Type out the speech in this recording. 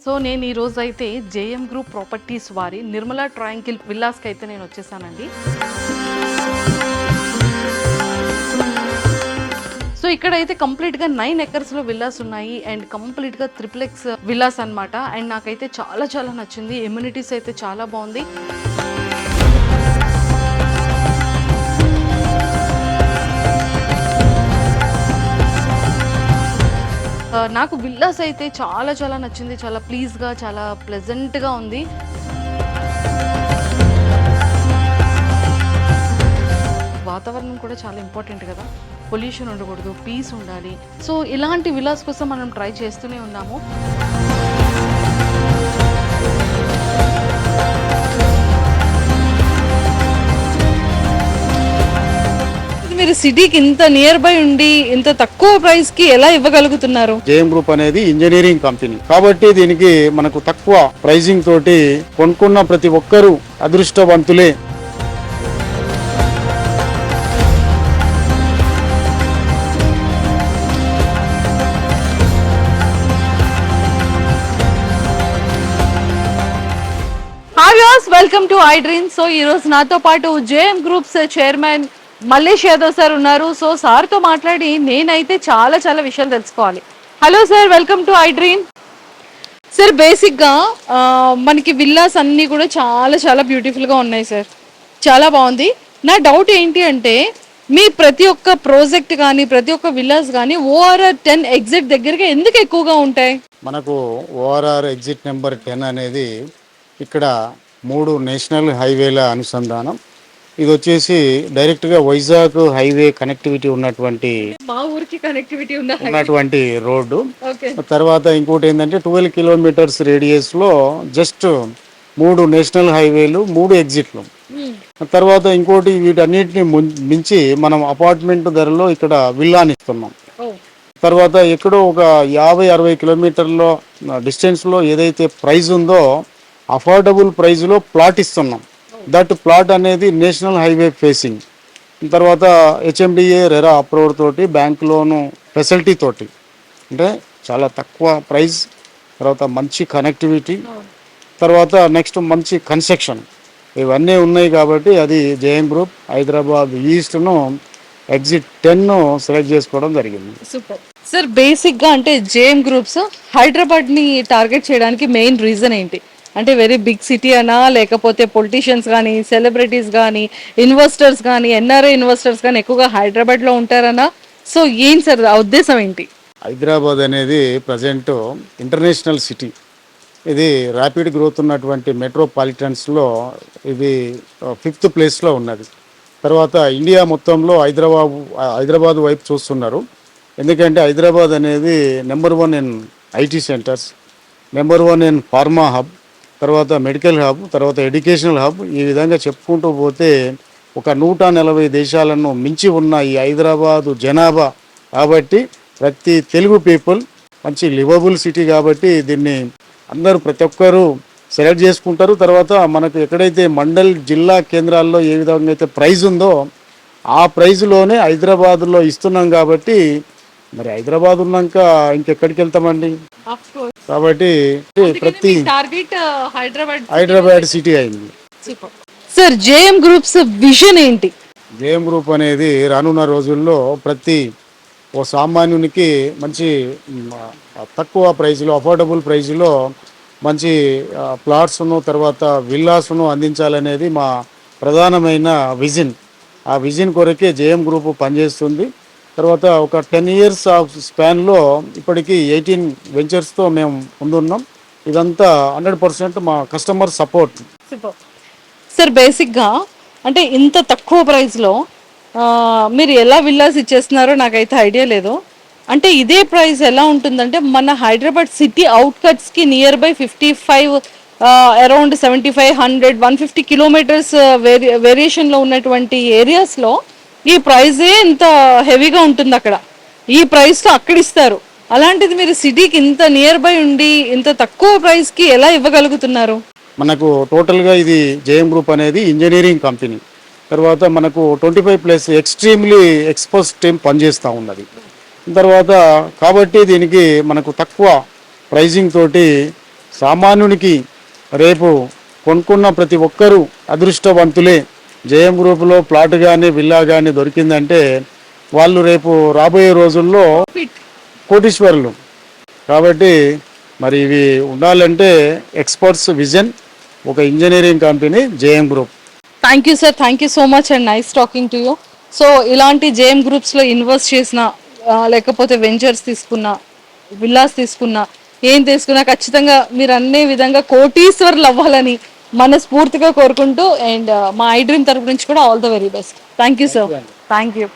So నేను ఈ రోజు అయితే జేఎం గ్రూప్ ప్రాపర్టీస్ వారి నిర్మలా ట్రయాంగిల్ విల్లాస్కి అయితే నేను వచ్చేసానండి. సో ఇక్కడైతే కంప్లీట్గా 9 ఎకర్స్లో విల్లాస్ ఉన్నాయి అండ్ కంప్లీట్గా ట్రిప్లెక్స్ విల్లాస్ అనమాట. అండ్ నాకైతే చాలా చాలా నచ్చింది. ఎమ్యూనిటీస్ అయితే చాలా బాగుంది. నాకు విల్లాస్ అయితే చాలా చాలా నచ్చింది. చాలా ప్లీజ్గా, చాలా ప్లెజెంట్గా ఉంది. వాతావరణం కూడా చాలా ఇంపార్టెంట్ కదా, పొల్యూషన్ ఉండకూడదు, పీస్ ఉండాలి. సో ఇలాంటి విల్లాస్ కోసం మనం ట్రై చేస్తూనే ఉన్నాము. మీరు సిటీకి ఇంత నియర్ బై ఉండి ఇంత తక్కువ ప్రైస్ కి ఎలా ఇవ్వగలుగుతున్నారు? జేఎం గ్రూప్ అనేది ఇంజనీరింగ్ కంపెనీ కాబట్టి దీనికి మనకు తక్కువ ప్రైజింగ్ తోటి కొనుక్కున్న ప్రతి ఒక్కరూ అదృష్టవంతులే. Hi viewers, welcome to I dream. So ఈ రోజు నాతో పాటు JM groups chairman Mallesh Yadav sir ఉన్నారు. సో సార్తో మాట్లాడి నేనైతే చాలా చాలా విషయాలు తెలుసుకోవాలి. Hello sir, welcome to I dream. Sir బేసిక్గా మనకి విల్లాస్ అన్నీ కూడా చాలా చాలా బ్యూటిఫుల్గా ఉన్నాయి సార్, చాలా బాగుంది. నా డౌట్ ఏంటి అంటే మీ ప్రతి ఒక్క ప్రాజెక్ట్ కానీ ప్రతి ఒక్క విల్లాస్ కానీ ఓఆర్ఆర్ 10 ఎగ్జిట్ దగ్గరగా ఎందుకు ఎక్కువగా ఉంటాయి? మనకు ఓఆర్ఆర్ ఎగ్జిట్ నెంబర్ 10 అనేది ఇక్కడ 3 నేషనల్ హైవేల అనుసంధానం. ఇది వచ్చేసి డైరెక్ట్గా వైజాగ్ హైవే కనెక్టివిటీ ఉన్నటువంటి మా ఊరికి కనెక్టివిటీ ఉన్నటువంటి రోడ్డు. తర్వాత ఇంకోటి ఏంటంటే 12 కిలోమీటర్స్ రేడియస్లో జస్ట్ 3 నేషనల్ హైవేలు, 3 ఎగ్జిట్లు. తర్వాత ఇంకోటి వీటన్నిటిని మించి మనం అపార్ట్మెంట్ ధరలో ఇక్కడ విల్లానిస్తున్నాం. తర్వాత ఎక్కడో ఒక 50-60 కిలోమీటర్ల డిస్టెన్స్లో ఏదైతే ప్రైస్ ఉందో అఫోర్డబుల్ ప్రైస్లో ప్లాట్ ఇస్తున్నాం. దట్ ప్లాట్ అనేది నేషనల్ హైవే ఫేసింగ్. తర్వాత హెచ్ఎండిఏ రెరా అప్రూవల్ తోటి, బ్యాంక్ లోను ఫెసిలిటీ తోటి, అంటే చాలా తక్కువ ప్రైస్, తర్వాత మంచి కనెక్టివిటీ, తర్వాత నెక్స్ట్ మంచి కన్స్ట్రక్షన్, ఇవన్నీ ఉన్నాయి. కాబట్టి అది జేఎం గ్రూప్ హైదరాబాద్ ఈస్ట్ను ఎగ్జిట్ 10 సెలెక్ట్ చేసుకోవడం జరిగింది. Super sir. బేసిక్గా అంటే జేఎం గ్రూప్స్ హైదరాబాద్ని టార్గెట్ చేయడానికి మెయిన్ రీజన్ ఏంటి? అంటే వెరీ బిగ్ సిటీ అనా, లేకపోతే పొలిటీషియన్స్ కానీ, సెలబ్రిటీస్ కానీ, ఇన్వెస్టర్స్ కానీ, ఎన్ఆర్ఐ ఇన్వెస్టర్స్ కానీ ఎక్కువగా హైదరాబాద్లో ఉంటారనా? సో ఏం సార్ ఆ ఉద్దేశం ఏంటి? హైదరాబాద్ అనేది ప్రజెంట్ ఇంటర్నేషనల్ సిటీ. ఇది ర్యాపిడ్ గ్రోత్ ఉన్నటువంటి మెట్రోపాలిటన్స్లో ఇది 5th ప్లేస్లో ఉన్నది. తర్వాత ఇండియా మొత్తంలో హైదరాబాద్ వైపు చూస్తున్నారు. ఎందుకంటే హైదరాబాద్ అనేది number 1 in IT centres, number 1 in pharma hub, తర్వాత మెడికల్ హబ్, తర్వాత ఎడ్యుకేషనల్ హబ్. ఈ విధంగా చెప్పుకుంటూ పోతే ఒక 140 దేశాలను మించి ఉన్న ఈ హైదరాబాదు జనాభా. కాబట్టి ప్రతి తెలుగు పీపుల్ మంచి లివబుల్ సిటీ కాబట్టి దీన్ని అందరూ ప్రతి ఒక్కరూ సెలెక్ట్ చేసుకుంటారు. తర్వాత మనకు ఎక్కడైతే మండల్ జిల్లా కేంద్రాల్లో ఏ విధంగా అయితే ప్రైజ్ ఉందో ఆ ప్రైజ్లోనే హైదరాబాద్లో ఇస్తున్నాం. కాబట్టి మరి హైదరాబాద్ ఉన్నాక ఇంకెక్కడికి వెళ్తామండి? కాబట్టి ప్రతి హైదరాబాద్ సిటీ అయింది. సార్ జేఎం గ్రూప్స్ విజన్ ఏంటి? జేఎం గ్రూప్ అనేది రానున్న రోజుల్లో ప్రతి ఓ సామాన్యునికి మంచి తక్కువ ప్రైజ్లో, అఫోర్డబుల్ ప్రైజ్లో మంచి ప్లాట్స్ను, తర్వాత విల్లాస్ను అందించాలనేది మా ప్రధానమైన విజన్. ఆ విజన్ కొరకే జేఎం గ్రూప్ పనిచేస్తుంది. తర్వాత ఒక 10 ఇయర్స్ ఆఫ్ స్పాన్లో ఇప్పటికీ 18 వెంచర్స్తో మేము ముందున్నాం. ఇదంతా 100% మా కస్టమర్ సపోర్ట్. సార్ బేసిక్గా అంటే ఇంత తక్కువ ప్రైస్లో మీరు ఎలా విల్లాస్ ఇచ్చేస్తున్నారో నాకైతే ఐడియా లేదు. అంటే ఇదే ప్రైస్ ఎలా ఉంటుందంటే మన హైదరాబాద్ సిటీ అవుట్కట్స్కి నియర్ బై 55 అరౌండ్ 75, 100, 150 కిలోమీటర్స్ వేరియేషన్లో ఉన్నటువంటి ఏరియాస్లో ఈ ప్రైజే ఇంత హెవీగా ఉంటుంది. అక్కడ ఈ ప్రైస్తో అక్కడ ఇస్తారు. అలాంటిది మీరు సిటీకి ఇంత నియర్ బై ఉండి ఇంత తక్కువ ప్రైస్కి ఎలా ఇవ్వగలుగుతున్నారు? మనకు టోటల్గా ఇది జేఎం గ్రూప్ అనేది ఇంజనీరింగ్ కంపెనీ. తర్వాత మనకు 25+ ఎక్స్ట్రీమ్లీ ఎక్స్పర్ట్స్ టీమ్ పనిచేస్తూ ఉన్నది. తర్వాత కాబట్టి దీనికి మనకు తక్కువ ప్రైజింగ్ తోటి సామాన్యునికి రేపు కొనుక్కున్న ప్రతి ఒక్కరూ అదృష్టవంతులే. జేఎం గ్రూపులో ప్లాట్ కానీ విల్లా కానీ దొరికిందంటే వాళ్ళు రేపు రాబోయే రోజుల్లో కోటీశ్వరులు. కాబట్టి మరి ఇవి ఉండాలంటే ఎక్స్పర్ట్స్ విజన్, ఒక engineering company JM group. Thank you sir, thank you so much and nice talking to you. So ఇలాంటి జేఎం గ్రూప్స్లో ఇన్వెస్ట్ చేసిన లేకపోతే వెంచర్స్ తీసుకున్న, విల్లాస్ తీసుకున్న, ఏం తీసుకున్నా ఖచ్చితంగా మీరు అనే విధంగా కోటీశ్వర్లు అవ్వాలని మనస్ఫూర్తిగా కోరుకుంటూ అండ్ మా ఐ డ్రీమ్ తరపు నుంచి కూడా all the very best. Thank you sir, thank you.